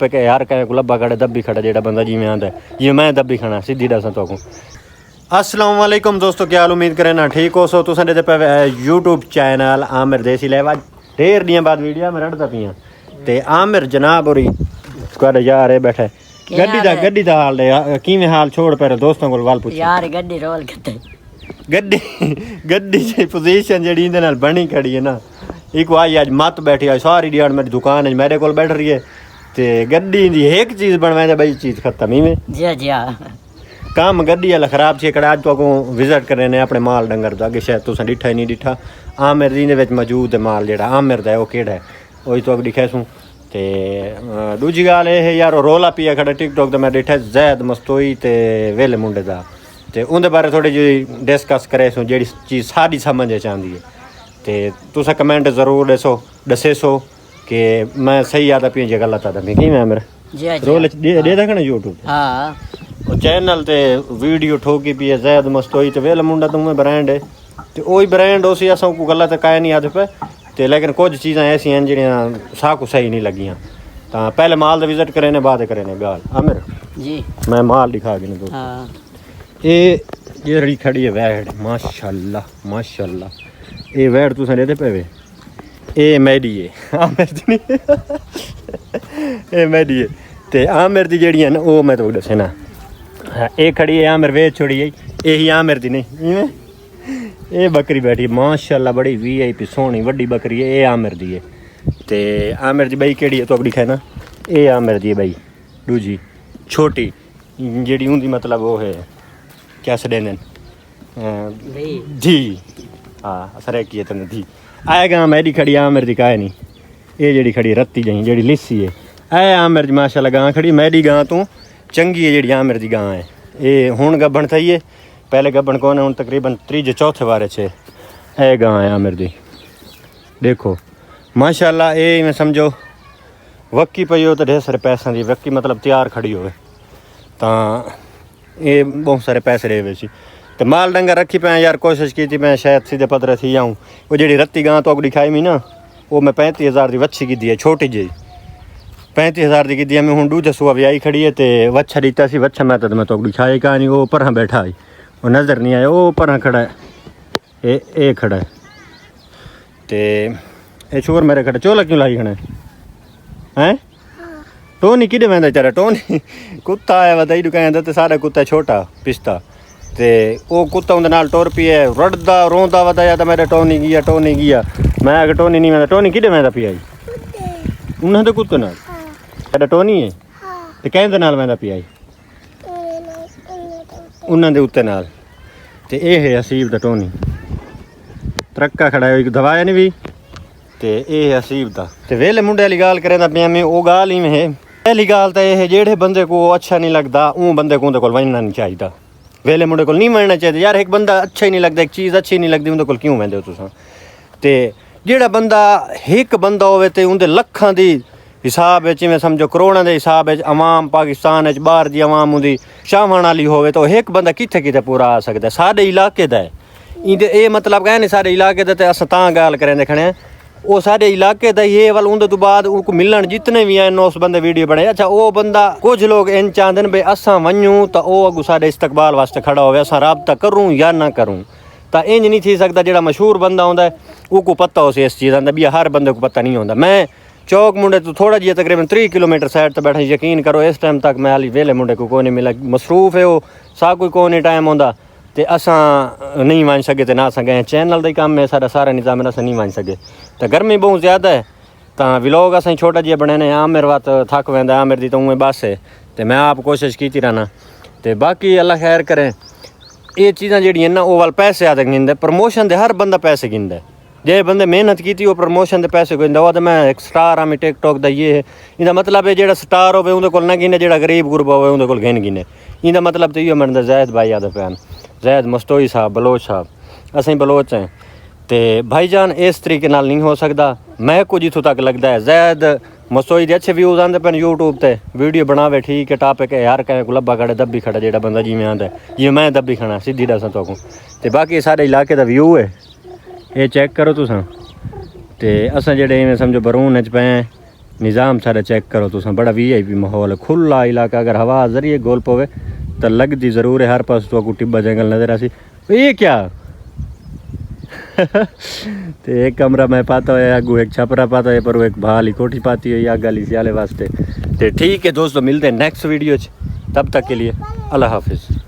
पे के यार कहें को लब्बा कड़े दब्बी खड़ा जेड़ा बंदा जिवें आंदा जिवें मैं दब्बी खाना सीधी दसां तुहानू। अस्सलाम वालेकुम दोस्तों, क्या हाल? उम्मीद करें ना ठीक हो। सो तुसें दे पे यूट्यूब चैनल आमिर देसी लेवा ढेर दियां बाद वीडियो में रड़दा पियां ते आमिर जनाब होरी तुहाडे यार बैठे गड्डी दा हाल किवें हाल छोड़ पर दोस्तों कोल वाल पुछ यार गड्डी रोल करते गड्डी दी पोजीशन जेड़ी इंदे नाल बनी खड़ी है ना, एक आई अज मत बैठी आई सारी दिहाड़ मेरी दुकान है मेरे कोल बैठ रही है ते गड्डी दी एक चीज़ बनवाए बई चीज़ खत्म ही में जी काम गड्डी वाला खराब छे। कड़ा अज तो विजिट कर रहे अपने माल डंगर तो अगे शायद तुसें डिठा ही नहीं डिठा आमिर दी विच मौजूद है माल जेड़ा आमिर दा है वो केड़ा है वही तो दिखा सूँ। ते दूजी गल ये यार रोला पिया खड़ा टिकटॉक दा मैं डिठा जैद मस्तोई ते वेले मुंडे दा ते उनदे बारे थोड़ी जी डिस्कस करे सूँ जेड़ी चीज़ सारी समझ आंदी है ते तुसें कमेंट जरूर दसे सो कि मैं सही आता पिया जे गलत आता पिया कि मैं आमिर रोल दे दा ना यूट्यूब हाँ चैनल ते वीडियो ठोकी पी है जैद मस्तोई ते वेला मुंडा तुम्हें ब्रांड है ते वही ब्रांड उसी असां को गलत काए नहीं अज पे ते लेकिन कुछ चीज़ां ऐसी हैं जिहड़ियां साकू सही नहीं लगियां तां पहले माल दा विजिट करे ने बाद करे ने गाल आमिर जी मैं माल दिखा के दोस्तों। हाँ ये जेड़ी खड़ी है वैड़ माशाल्लाह माशाल्लाह ये वैड़ तुसें देते पेवे ये मैडी है आमिर दी ये मैडी है ते आमिर दी जेड़ी है ना वो मैं तो दसे ना ये खड़ी है आमिर वेच छोड़ी है यही आमिर दी नहीं इवें ये बकरी बैठी माशाल्लाह बड़ी VIP सोहनी वड्डी बकरी है ये आमिर दी है ते आमिर दी बई केड़ी है तो दिखा ना ये आमिर दी है बई दूजी छोटी जेड़ी उंदी मतलब वो है क्या सडेंदन धी हाँ सर की तने धी आएगा मेरी खड़ी आमिर दी काहे नहीं ये जेड़ी खड़ी रत्ती जही जेड़ी लिस्सी है ऐ आमिर दी माशाल्लाह गां खड़ी मेरी गां तू चंगी है जेड़ी आमिर दी गां है ये हुण गब्बन थई है पहले गब्बन कौन है हुण तकरीबन तीजे चौथे बारे छे ए गां है आमिर दी देखो माशाल्लाह ये मैं समझो वक्की पई हो तो ढेर सारे पैसा दी वक्की मतलब तैयार खड़ी होवे तां ये बहुत सारे पैसे रहे वे सी ते माल डंगर रखी पे यार कोशिश की थी मैं शायद सीधे पदरे थी आऊँ वो जी रत्ती गां तो दिखाई मी ना वो मैं 35,000 की वच्छी की है छोटी जी 35,000 की दी मैं हूँ दूजे सुबह भी आई खड़ी है तो वच्छा दीता सी वच्छा मैं तो दिखाई कहा नहीं वो पर बैठा है वो नज़र नहीं आया वो पर खड़ा है ये खड़ा है तो ये शोर मेरे खड़ा चोला क्यों लाई खड़ा हैं टोनी किधे वह बेचारा टोनी कुत्ता आया वा दही दुकान तो सारा कुत्ता छोटा पिस्ता ते वो कुत्ता उनके नाल टुर पिया रड़दा रोंदा वधाया तो मेरा टोनी गया मैं अगर टोनी नहीं वह टोनी किधे वह पिया उन्हें तो कुत्ते नाल तेरा टोनी है तो कहते नाल वह पिया उन्होंने दे उत्ते नाल ते ये है हसीब दा टोनी तरक्का खड़ा है एक दवाया नहीं भी ते ये है हसीब दा ते वेले मुंडे वाली गाल करें पिया मैं वो गाल ही में है पहली गाल तो यह है जेड़े बंदे को अच्छा नहीं लगता वो बंदे को उनके कोल वजना नहीं चाहिए वेले मुंडे को नहीं वजना चाहिए यार एक बंदा अच्छा ही नहीं लगता एक चीज़ अच्छी नहीं लगती उनके कोल क्यों वहदे हो तुसां ते जेड़ा बंदा एक बंदा होवे ते उनके लखां दी हिसाब में समझो करोड़ों के हिसाब अवाम पाकिस्तान बाहर की अवाम उनकी चाहण वाली होवे तो एक बंदा कित्थे कित्थे पूरा आ सकता है साढ़े इलाके का है ये मतलब कह नहीं साढ़े इलाके का तो अस तां गाल करें खड़े वो साढ़े इलाके का ये वाल उनके तो बाद उनको मिलन जितने भी हैं उस बंदे वीडियो बने अच्छा वो बंदा कुछ लोग इन चाहते हैं भाई असा वनूँ तो वह अगू साढ़े इस्तकबाल वास्ते खड़ा हो अस राबता करूँ या ना करूँ तो इंज नहीं थी सकता जो मशहूर बंदा होंदा है उसको पता हो इस चीज़ का भी हर बंदे को पता नहीं होता। मैं चौक मुंडे तो थोड़ा जी तकरीबन 3 किलोमीटर साइड तो बैठा यकीन करो इस टाइम तक मैं हाली वेले मुंडे को कोई नहीं मिला मसरूफ है वो सा कोई नहीं टाइम होंदा तो असां नहीं वन सके तो ना सकें चैनल का काम है सारा निज़ाम अस नहीं वन सके तो गर्मी बहुत ज़्यादा है तो व्लॉग असें छोटा जिहा बनाने आमिर वत थक वैंदा आमिर दी तो उएं बस है तो मैं आप कोशिश की रहना तो बाकी अल्लाह खैर करें ये चीज़ां जेह्ड़ियां ना वो वाल पैसे आदे गिनदे प्रमोशन दे हर बंदा पैसे गिनदा जे बंदे मेहनत की वो प्रमोशन के पैसे गिनदा वो तो मैं एक स्टार हाँ मैं टिकटॉक का ये है इनका मतलब है जो स्टार होवे उनके कोल ना गिने जो गरीब गुरबा होवे उनके कोल गिन गिने इनका मतलब तो इहो मनदा जैद भाई आदे पैन जैद मस्तोई साहब बलोच साहब असें बलोच हैं तो भाईजान इस तरीके नाल नहीं हो सकता मैं कुछ इतों तक लगता है जैद मस्तोई के अच्छे व्यूज़ आते पे यूट्यूब पर वीडियो बनावे ठीक है टॉपिक है यार कहें को लब्बा कड़े दब्बी खड़ा जो बंदा जिवें आंदा जिवें मैं दब्बी खाना सीधी दसां तुहानू तो बाकी सारे इलाके का व्यू है ये चेक करो तुसां ते असां जेह्ड़े इवें समझो बरून च पे निज़ाम सारा चेक करो तुम, बड़ा VIP माहौल है, खुला इलाका। अगर हवा जरिए गोल पवे तो लगती ज़रूर है हर पास तो को टिब्बा जंगल नजर आसी। ये क्या तो एक कमरा मैं पाता है अगू, एक छपरा पाता है, पर वो एक भाली कोठी पाती है या गली सियाले वास्ते। तो ठीक है दोस्तों, मिलते हैं नेक्स्ट वीडियो, तब तक के लिए अल्लाह हाफिज़।